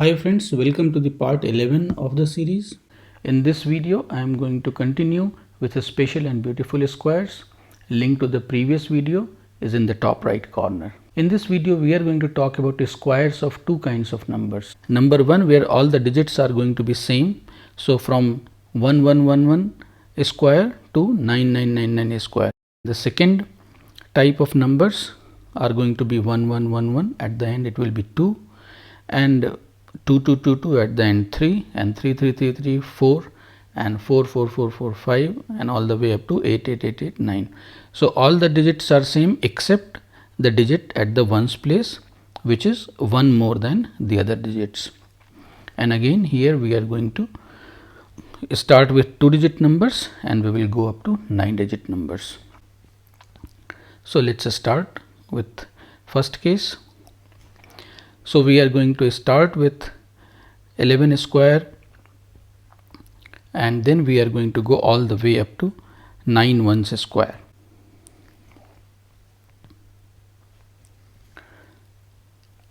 Hi friends, welcome to the part 11 of the series. In this video, I am going to continue with a special and beautiful squares. Link to the previous video is in the top right corner. In this video, we are going to talk about the squares of two kinds of numbers. Number one, where all the digits are going to be same. So from 1111 square to 9999 square. The second type of numbers are going to be 1111. At the end, it will be 2 and 2222 at the end 3 and 3333 4 and 44445 and all the way up to 88889. So all the digits are same except the digit at the ones place, which is one more than the other digits. And again here we are going to start with 2-digit numbers and we will go up to 9-digit numbers. So let's start with first case. So we are going to start with 11 square and then we are going to go all the way up to 9 ones square.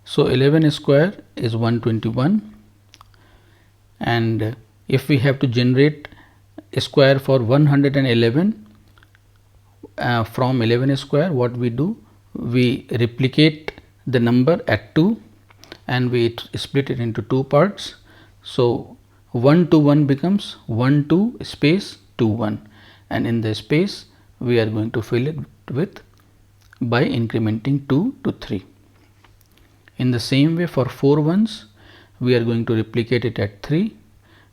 So 11 square is 121, and if we have to generate a square for 111 from 11 square, what we do, we replicate the number at 2 and we split it into two parts. So 1 to 1 becomes 1 2 space 2 1, and in the space we are going to fill it with by incrementing 2 to 3. In the same way for 4 ones, we are going to replicate it at 3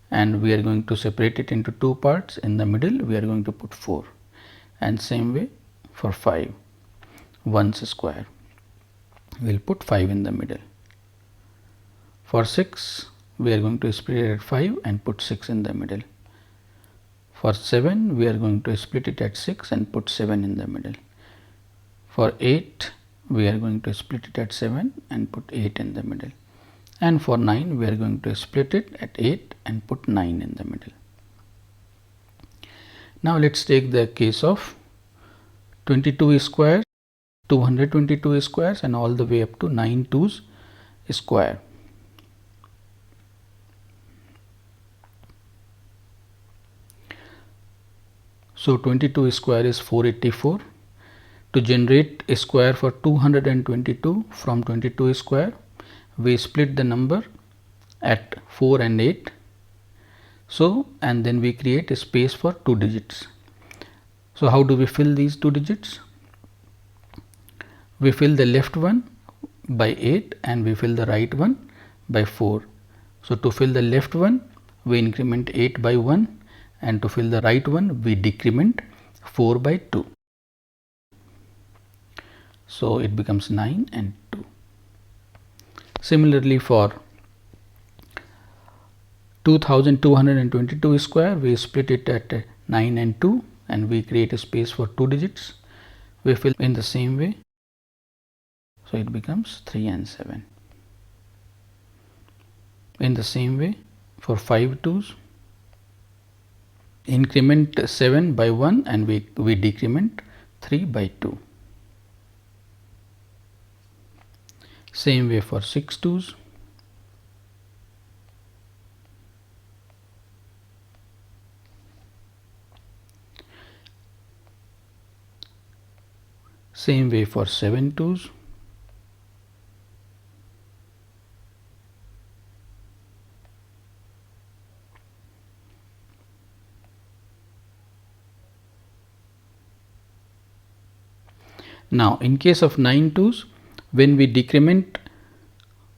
and we are going to separate it into two parts. In the middle we are going to put 4, and same way for 5 ones square, we will put 5 in the middle. For 6, we are going to split it at 5 and put 6 in the middle. For 7, we are going to split it at 6 and put 7 in the middle. For 8, we are going to split it at 7 and put 8 in the middle. And for 9, we are going to split it at 8 and put 9 in the middle. Now let's take the case of 22 squares, 222 squares and all the way up to 9 2s square. So 22 square is 484. To generate a square for 222 from 22 square, we split the number at 4 and 8. So and then we create a space for 2 digits. So how do we fill these 2 digits? We fill the left one by 8 and we fill the right one by 4. So to fill the left one, we increment 8 by 1, and to fill the right one, we decrement 4 by 2. So it becomes 9 and 2. Similarly for 2222 square, we split it at 9 and 2 and we create a space for 2 digits. We fill in the same way. So it becomes 3 and 7. In the same way for 5 2s, increment 7 by 1 and we decrement 3 by 2. Same way for 6 2s. Same way for 7 2s. Now in case of 9 2s, when we decrement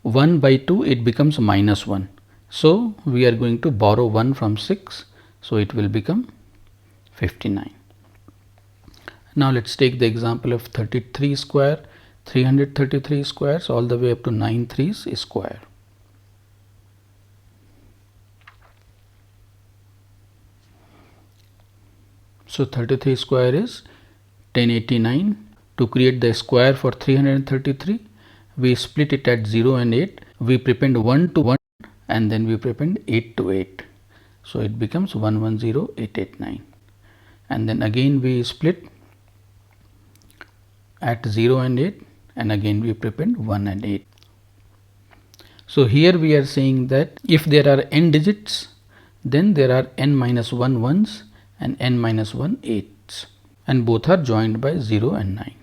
1 by 2, it becomes minus 1. So we are going to borrow 1 from 6. So it will become 59. Now let's take the example of 33 square, 333 squares all the way up to 9 3s square. So 33 square is 1089. To create the square for 333, we split it at 0 and 8. We prepend 1 to 1 and then we prepend 8 to 8. So it becomes 110889. And then again we split at 0 and 8 and again we prepend 1 and 8. So here we are saying that if there are n digits, then there are n minus 1 ones and n minus 1 eights, and both are joined by 0 and 9.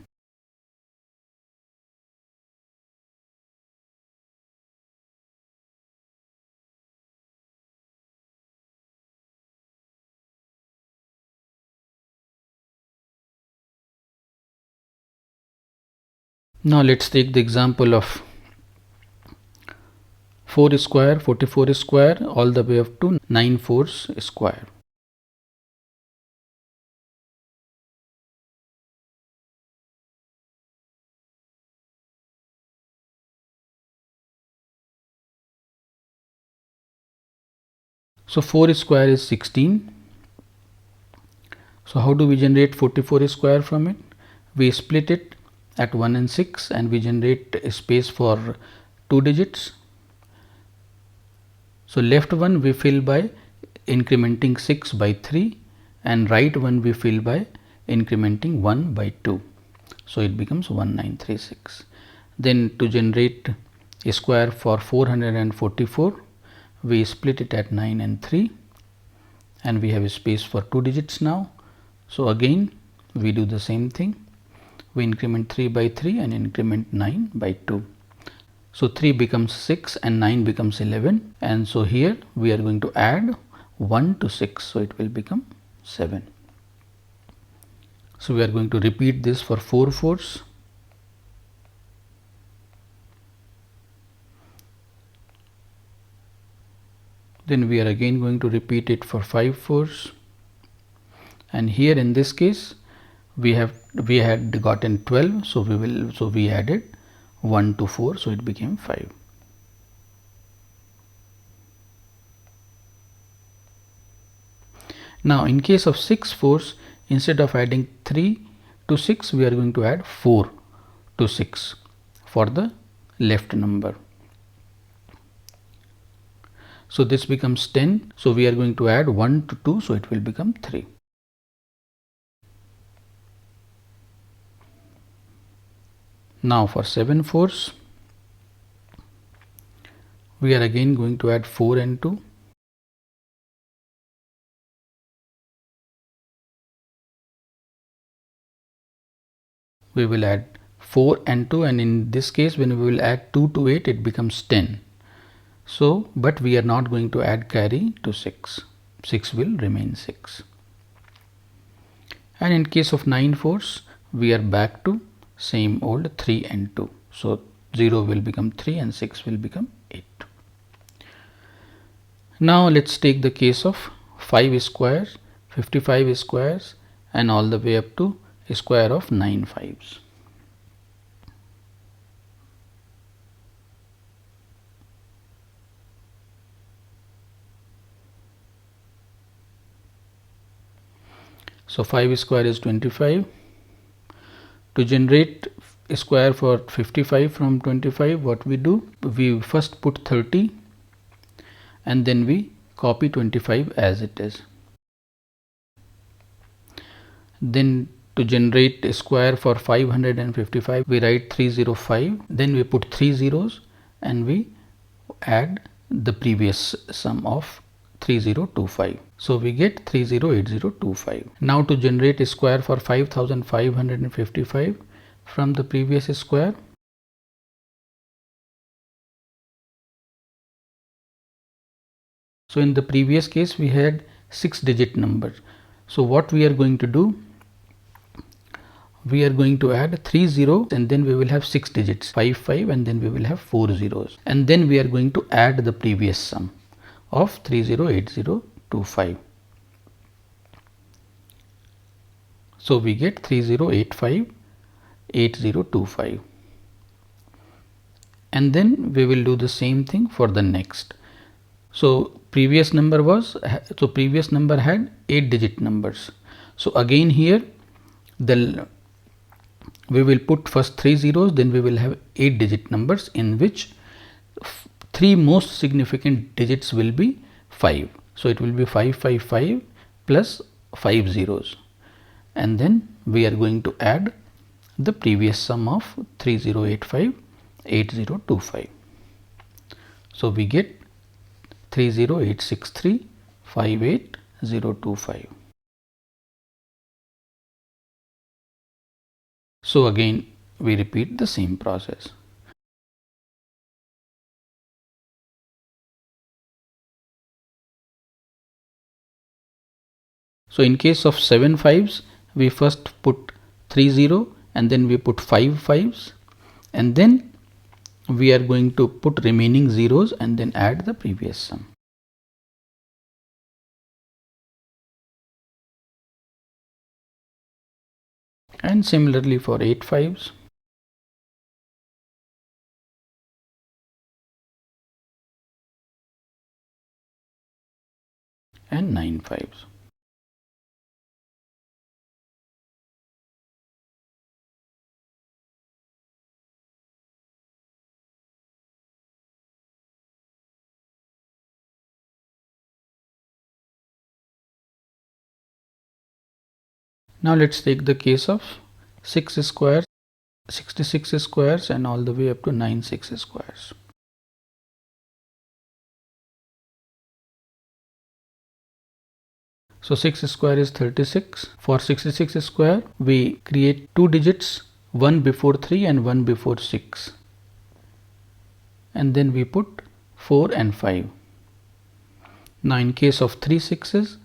Now let's take the example of 4 square, 44 square, all the way up to 9 fours square. So 4 square is 16. So how do we generate 44 square from it? We split it at 1 and 6 and we generate a space for 2 digits. So left one we fill by incrementing 6 by 3 and right one we fill by incrementing 1 by 2. So it becomes 1936. Then to generate a square for 444, we split it at 9 and 3 and we have a space for 2 digits now. So again we do the same thing. We increment 3 by 3 and increment 9 by 2. So 3 becomes 6 and 9 becomes 11, and so here we are going to add 1 to 6, so it will become 7. So we are going to repeat this for 4 fours. Then we are again going to repeat it for 5 fours, and here in this case we had gotten 12, so we added 1 to 4, so it became 5. Now in case of 6 fours, instead of adding 3 to 6, we are going to add 4 to 6 for the left number. So this becomes 10, so we are going to add 1 to 2, so it will become 3. Now for 7 fours, we are again going to add 4 and 2. We will add 4 and 2, and in this case when we will add 2 to 8, it becomes 10. So but we are not going to add carry to 6. 6 will remain 6. And in case of 9 fours, we are back to same old 3 and 2. So 0 will become 3 and 6 will become 8. Now let's take the case of 5 squares, 55 squares, and all the way up to a square of 9 fives. So 5 square is 25. To generate a square for 55 from 25, what we do? We first put 30 and then we copy 25 as it is. Then to generate a square for 555, we write 305. Then we put 3 zeros and we add the previous sum of 3025. So we get 308025. Now to generate a square for 5555 from the previous square, so in the previous case we had 6-digit number. So what we are going to do, we are going to add 3 zeros and then we will have 6 digits, 55, and then we will have 4 zeros, and then we are going to add the previous sum of 308025. So we get 30858025, and then we will do the same thing for the next. So previous number had 8-digit numbers. So again here we will put first 3 zeros, then we will have 8-digit numbers in which 3 most significant digits will be 5. So it will be 555 plus 5 zeros, and then we are going to add the previous sum of 30858025. So we get 3086358,025. So again we repeat the same process. So in case of 7 fives, we first put 30 and then we put 5 fives, and then we are going to put remaining zeros and then add the previous sum. And similarly for 8 fives. And 9 fives. Now let's take the case of 6 squares, 66 squares and all the way up to 96 squares. So 6 square is 36. For 66 square, we create 2 digits, 1 before 3 and 1 before 6. And then we put 4 and 5. Now in case of 3 sixes,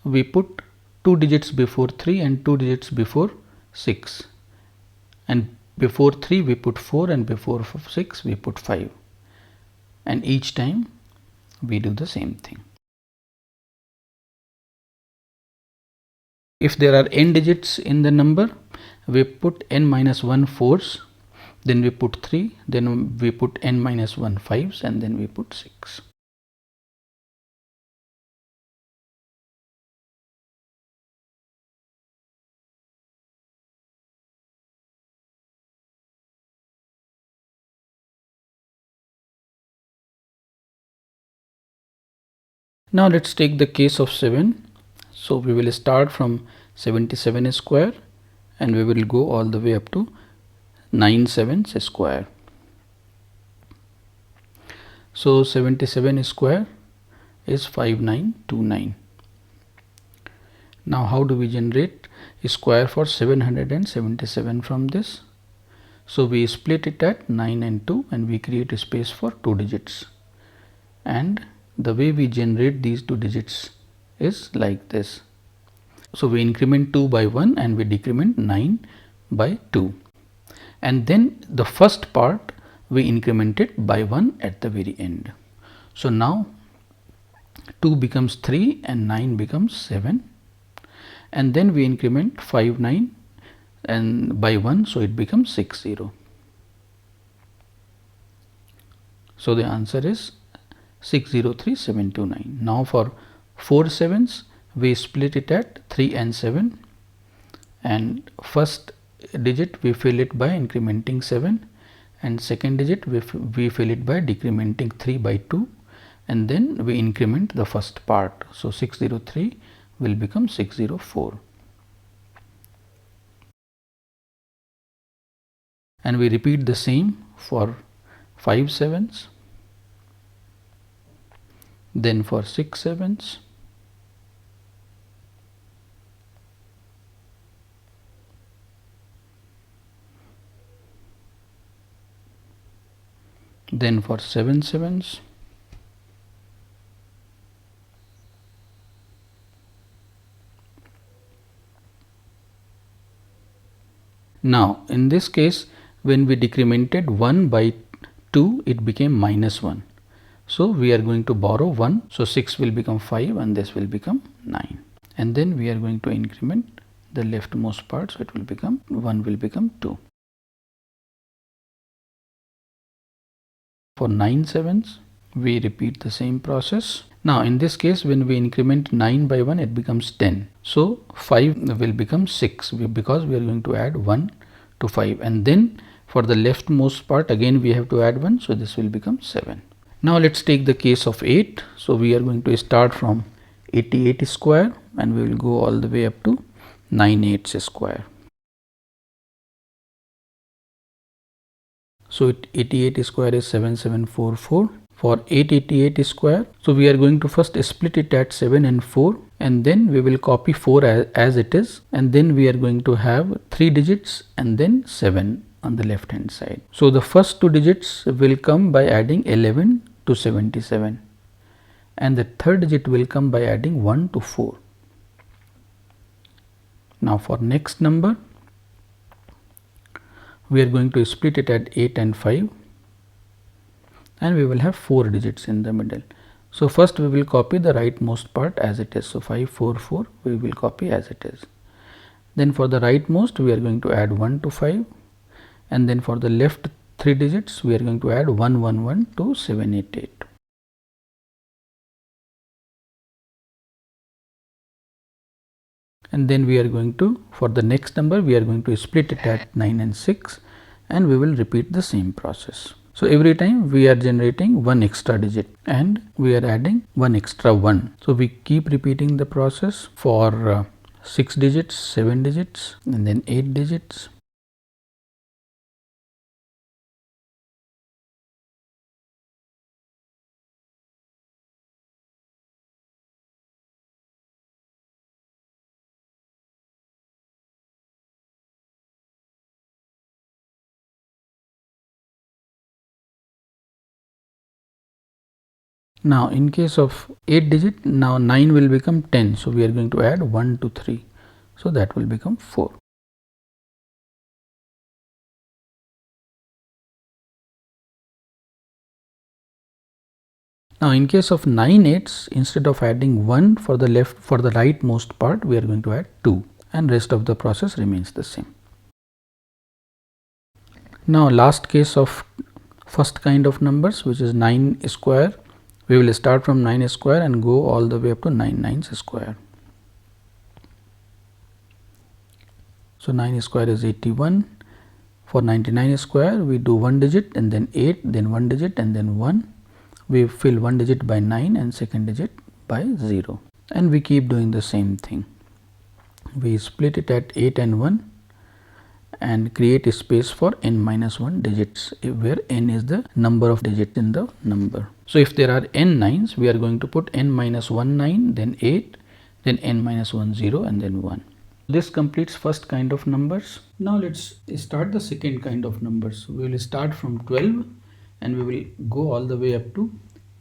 we put 2 digits before 3 and 2 digits before 6. And before 3 we put 4 and before 6 we put 5. And each time we do the same thing. If there are n digits in the number, we put n minus 1 fours, then we put 3, then we put n minus 1 fives, and then we put 6. Now let's take the case of 7. So we will start from 77 square and we will go all the way up to 9 sevens square. So 77 square is 5929. Now how do we generate a square for 777 from this? So we split it at 9 and 2 and we create a space for 2 digits. And the way we generate these 2 digits is like this. So we increment 2 by 1 and we decrement 9 by 2. And then the first part we increment it by 1 at the very end. So now 2 becomes 3 and 9 becomes 7. And then we increment 5, 9 and by 1, so it becomes 60. So the answer is 603729. Now for 4 sevens, we split it at 3 and 7, and first digit we fill it by incrementing 7, and second digit we fill it by decrementing 3 by 2, and then we increment the first part. So 603 will become 604. And we repeat the same for 5 sevens, then for 6 sevens, then for 7 sevens, now in this case when we decremented 1 by 2 it became minus 1. So we are going to borrow 1. So 6 will become 5 and this will become 9. And then we are going to increment the leftmost part. So it will become 1 will become 2. For 9 sevens, we repeat the same process. Now in this case when we increment 9 by 1 it becomes 10. So 5 will become 6 because we are going to add 1 to 5. And then for the leftmost part again we have to add 1. So this will become 7. Now let's take the case of 8. So we are going to start from 88 square and we will go all the way up to 98 square. So 88 square is 7744. for 888 square. So we are going to first split it at 7 and 4, and then we will copy 4 as it is, and then we are going to have 3 digits and then 7 on the left hand side. So the first 2 digits will come by adding 11 to 77, and the third digit will come by adding 1 to 4. Now for next number, we are going to split it at 8 and 5, and we will have 4 digits in the middle. So first we will copy the rightmost part as it is. So 544 we will copy as it is. Then for the rightmost we are going to add 1 to 5, and then for the left 3 digits we are going to add 111 to 788. And then we are going to, for the next number, we are going to split it at 9 and 6, and we will repeat the same process. So every time we are generating one extra digit and we are adding one extra 1. So we keep repeating the process for 6 digits, 7 digits, and then 8 digits. Now in case of 8 digit, now 9 will become 10. So we are going to add 1 to 3. So that will become 4. Now in case of 9 8s, instead of adding 1 for the rightmost part, we are going to add 2, and rest of the process remains the same. Now last case of first kind of numbers, which is 9 square. We will start from 9 square and go all the way up to 9 9s square. So 9 square is 81. For 99 square, we do one digit and then 8, then one digit and then 1. We fill one digit by 9 and second digit by 0. And we keep doing the same thing. We split it at 8 and 1 and create a space for n minus 1 digits, where n is the number of digits in the number. So if there are n 9s, we are going to put n minus 1 9, then 8, then n minus 1 0, and then 1. This completes first kind of numbers. Now let's start the second kind of numbers. We will start from 12 and we will go all the way up to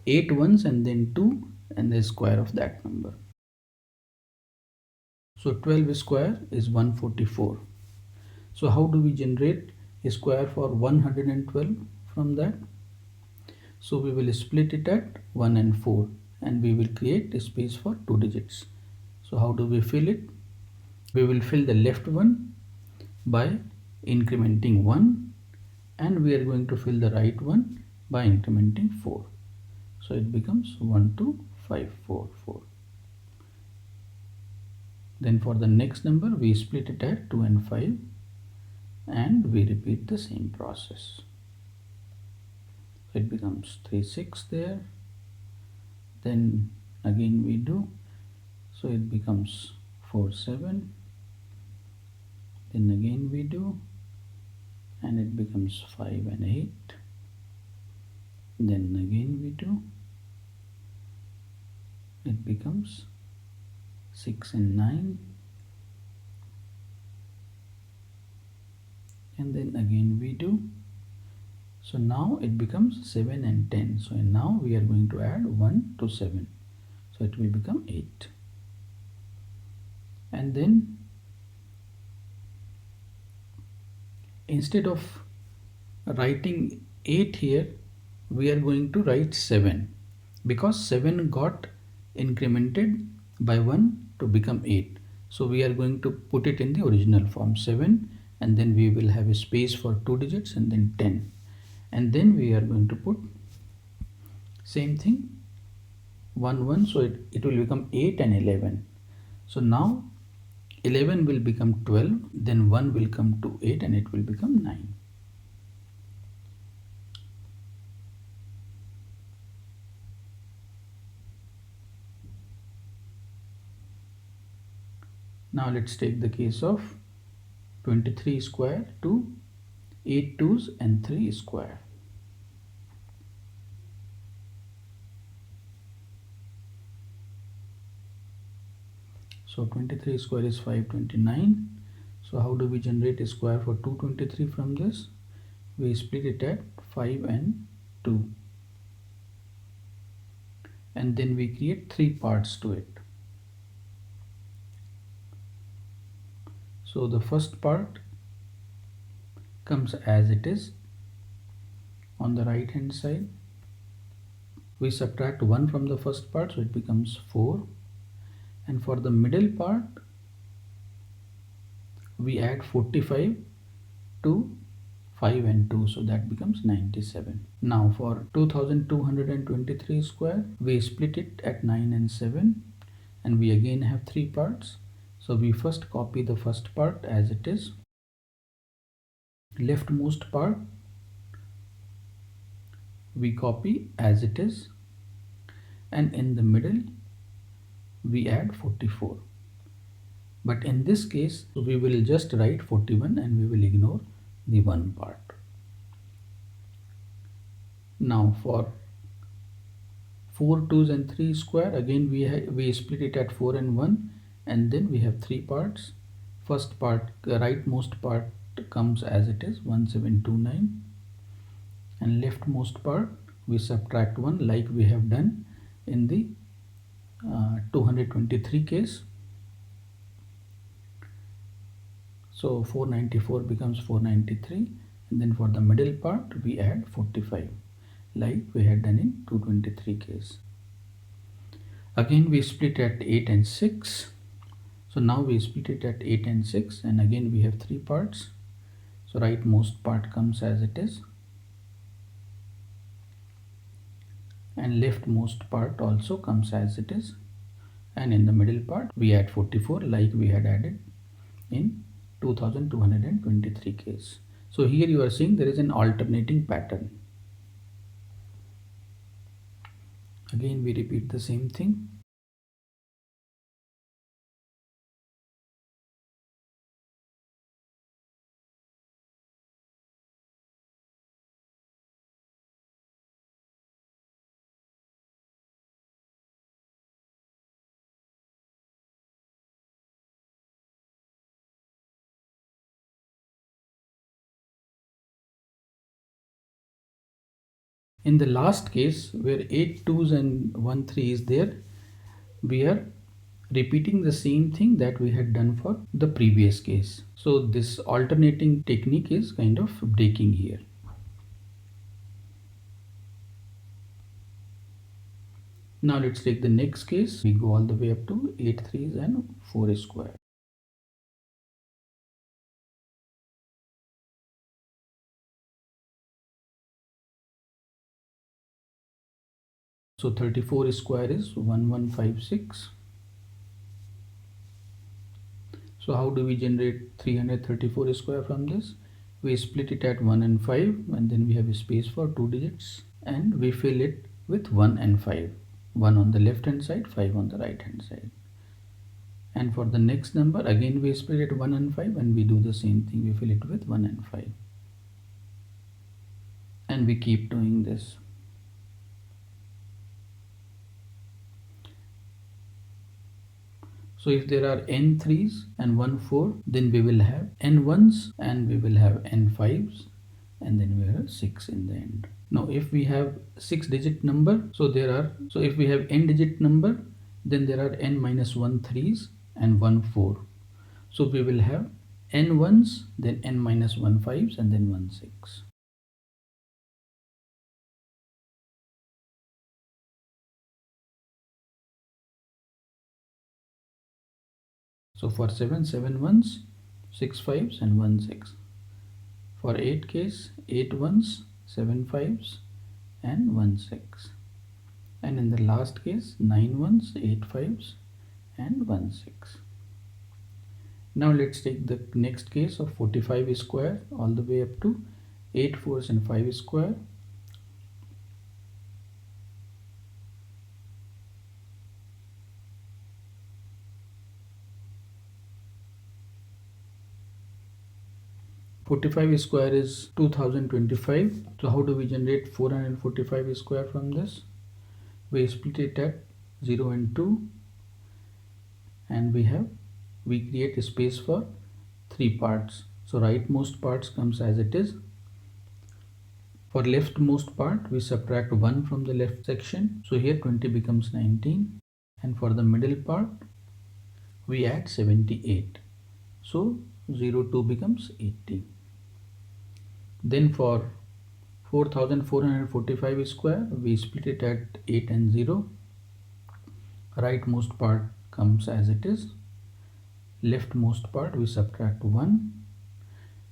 8 ones and then 2 and the square of that number. So 12 square is 144. So how do we generate a square for 112 from that? So we will split it at 1 and 4 and we will create a space for 2 digits. So how do we fill it? We will fill the left one by incrementing 1, and we are going to fill the right one by incrementing 4. So it becomes 1 2 5 4 4. Then for the next number, we split it at 2 and 5 and we repeat the same process. So it becomes 3 6 there. Then again we do. So it becomes 4 7. Then again we do, and it becomes 5 and 8. Then again we do. It becomes 6 and 9. And then again we do. So now it becomes 7 and 10. So now we are going to add 1 to 7. So it will become 8. And then instead of writing 8 here, we are going to write 7, because 7 got incremented by 1 to become 8. So we are going to put it in the original form 7, and then we will have a space for 2 digits and then 10. And then we are going to put same thing 1 1. So it will become 8 and 11. So now 11 will become 12, then 1 will come to 8 and it will become 9. Now let's take the case of 23 square to 8 2s and 3 square. So 23 square is 529. So how do we generate a square for 223 from this? We split it at 5 and 2. And then we create 3 parts to it. So the first part comes as it is on the right hand side. We subtract 1 from the first part, so it becomes 4. And for the middle part, we add 45 to 5 and 2, so that becomes 97. Now for 2223 square, we split it at 9 and 7, and we again have 3 parts. So we first copy the first part as it is. Leftmost part we copy as it is, and in the middle we add 44. But in this case we will just write 41 and we will ignore the 1 part. Now for 4 2s and 3 square, again we split it at 4 and 1, and then we have 3 parts. First part, the rightmost part comes as it is, 1729, and leftmost part we subtract 1 like we have done in the 223 case. So 494 becomes 493, and then for the middle part we add 45 like we had done in 223 case. Again we split at 8 and 6. So now we split it at 8 and 6, and again we have 3 parts. So rightmost part comes as it is, and leftmost part also comes as it is, and in the middle part we add 44 like we had added in 2223 case. So here you are seeing there is an alternating pattern. Again we repeat the same thing. In the last case where 8 2s and 1 3 is there, we are repeating the same thing that we had done for the previous case. So this alternating technique is kind of breaking here. Now let's take the next case. We go all the way up to 8 3s and 4 square. So 34 square is 1156. So how do we generate 334 square from this? We split it at 1 and 5, and then we have a space for 2 digits, and we fill it with 1 and 5. 1 on the left hand side, 5 on the right hand side. And for the next number, again we split it 1 and 5, and we do the same thing. We fill it with 1 and 5. And we keep doing this. So if there are n 3s and 1 4, then we will have n 1s and we will have n 5s, and then we have 6 in the end. Now if we have 6 digit number, so if we have n digit number, then there are n minus 1 3s and 1 4. So we will have n 1s, then n minus 1 5s, and then 1 6. So for 7 7 1s, 6 5s, and 1 6. For 8 case, 8 1s, 7 5s, and 1 6. And in the last case, 9 1s, 8 5s, and 1 6. Now let's take the next case of 45 square all the way up to 8 4s and 5 square. Forty-five square is 2025. So how do we generate 445 square from this? We split it at 0 and 2, and we create a space for 3 parts. So rightmost parts comes as it is. For leftmost part, we subtract 1 from the left section. So here 20 becomes 19. And for the middle part, we add 78. So 02 becomes 80. Then for 4445 square, we split it at 8 and 0. Rightmost part comes as it is. Leftmost part we subtract 1.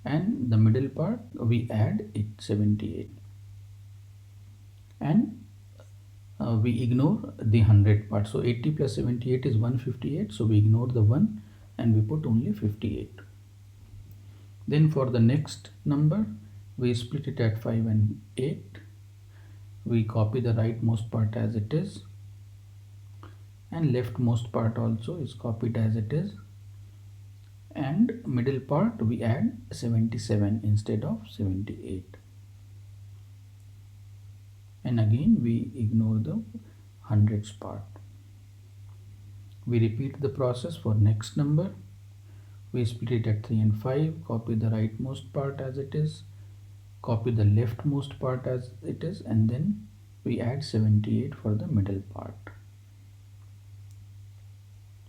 And the middle part we add 78. And we ignore the 100 part. So 80 plus 78 is 158. So we ignore the 1 and we put only 58. Then for the next number, we split it at 5 and 8. We copy the rightmost part as it is. And leftmost part also is copied as it is. And middle part we add 77 instead of 78. And again we ignore the hundreds part. We repeat the process for next number. We split it at 3 and 5, copy the rightmost part as it is, copy the leftmost part as it is, and then we add 78 for the middle part.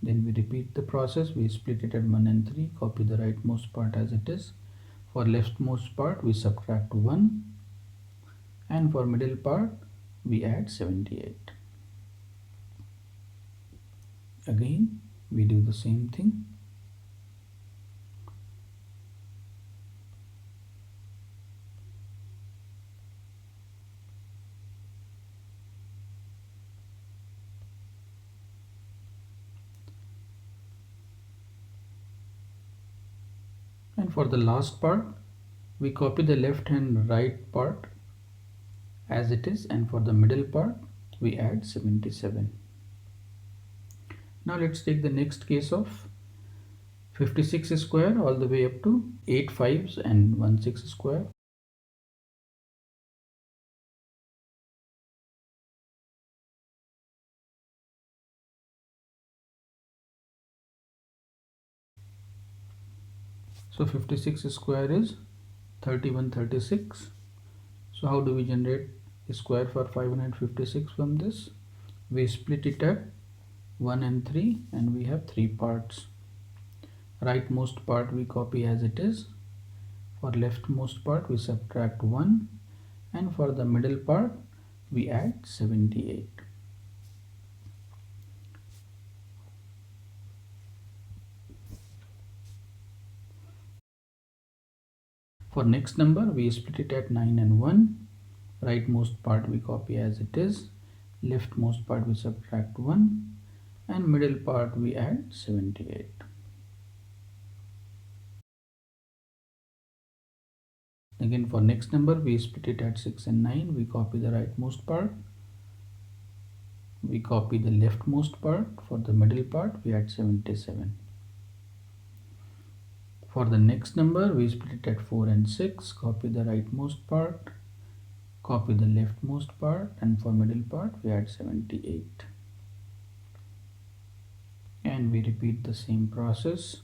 Then we repeat the process. We split it at 1 and 3, copy the rightmost part as it is. For leftmost part we subtract 1, and for middle part we add 78. Again we do the same thing. And for the last part, we copy the left and right part as it is, and for the middle part, we add 77. Now let's take the next case of 56 square all the way up to 8 5s and 1 6 square. So 56 square is 3136. So how do we generate a square for 556 from this? We split it at 1 and 3 and we have 3 parts. Rightmost part we copy as it is. For leftmost part we subtract 1, and for the middle part we add 78. For next number we split it at 9 and 1. Rightmost part we copy as it is, leftmost part we subtract 1, and middle part we add 78. Again for next number we split it at 6 and 9. We copy the rightmost part, we copy the leftmost part. For the middle part we add 77. For the next number we split it at 4 and 6. Copy the rightmost part, copy the leftmost part, and for middle part we add 78. And we repeat the same process.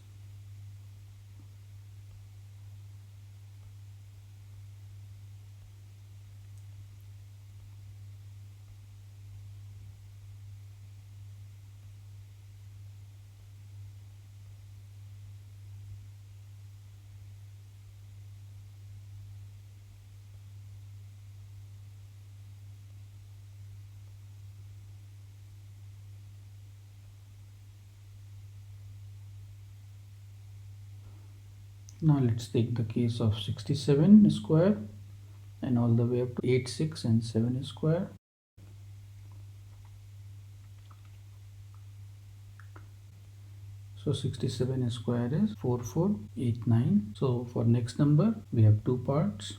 Now let's take the case of 67 square and all the way up to 8 6 and 7 square. So 67 square is 4489. So for next number we have 2 parts.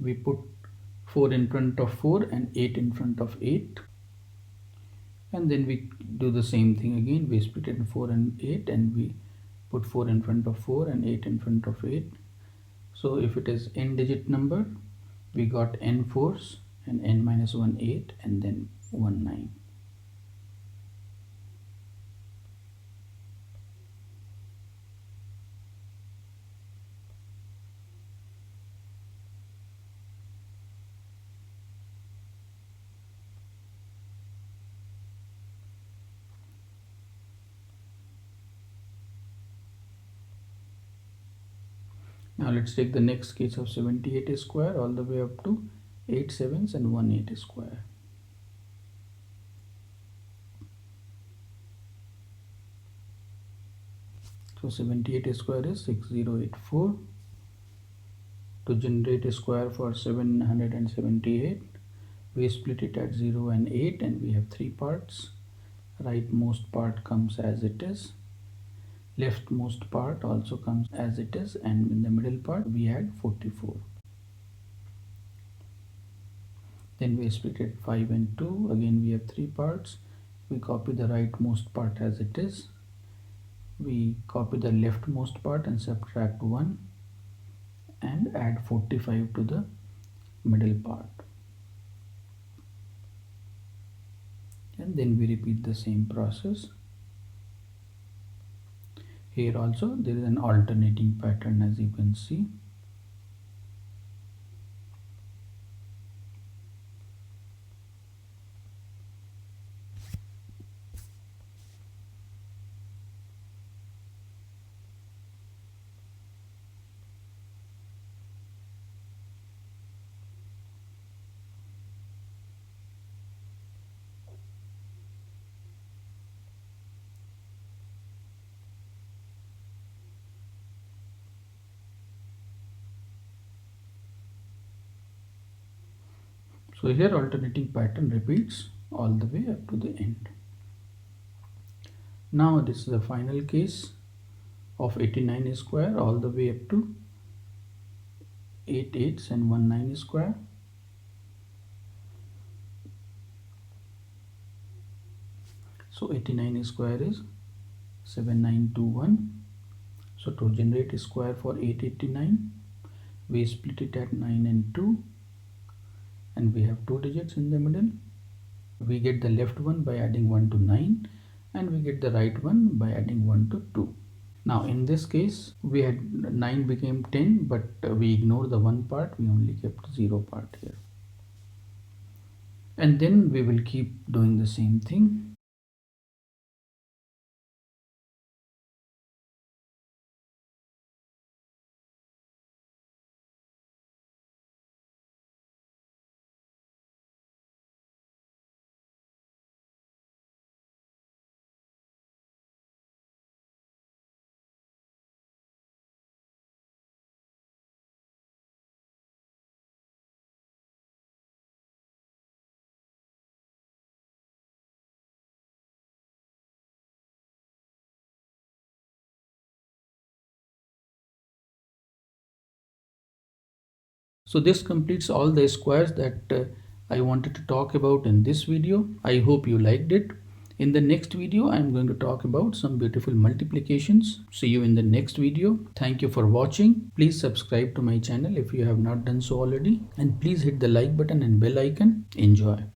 We put 4 in front of 4 and 8 in front of 8, and then we do the same thing again. We split it in 4 and 8 and we put 4 in front of 4 and 8 in front of 8. So if it is n digit number, we got n 4s and n minus 1 8 and then 1 9. Now let's take the next case of 78 square all the way up to 8 sevens and 1 8 square. So 78 square is 6084. To generate a square for 778, we split it at 0 and 8 and we have 3 parts. Rightmost part comes as it is. Leftmost part also comes as it is, and in the middle part we add 44. Then we split it 5 and 2. Again we have 3 parts. We copy the rightmost part as it is. We copy the leftmost part and subtract 1 and add 45 to the middle part. And then we repeat the same process. Here also there is an alternating pattern, as you can see. So here alternating pattern repeats all the way up to the end. Now this is the final case of 89 square all the way up to 8 8s and 1 9 square. So 89 square is 7921. So to generate a square for 889, we split it at 9 and 2, and we have 2 digits in the middle. We get the left one by adding 1 to 9, and we get the right one by adding 1 to 2. Now in this case we had 9 became 10, but we ignore the 1 part, we only kept 0 part here. And then we will keep doing the same thing. So this completes all the squares that I wanted to talk about in this video. I hope you liked it. In the next video, I am going to talk about some beautiful multiplications. See you in the next video. Thank you for watching. Please subscribe to my channel if you have not done so already. And please hit the like button and bell icon. Enjoy.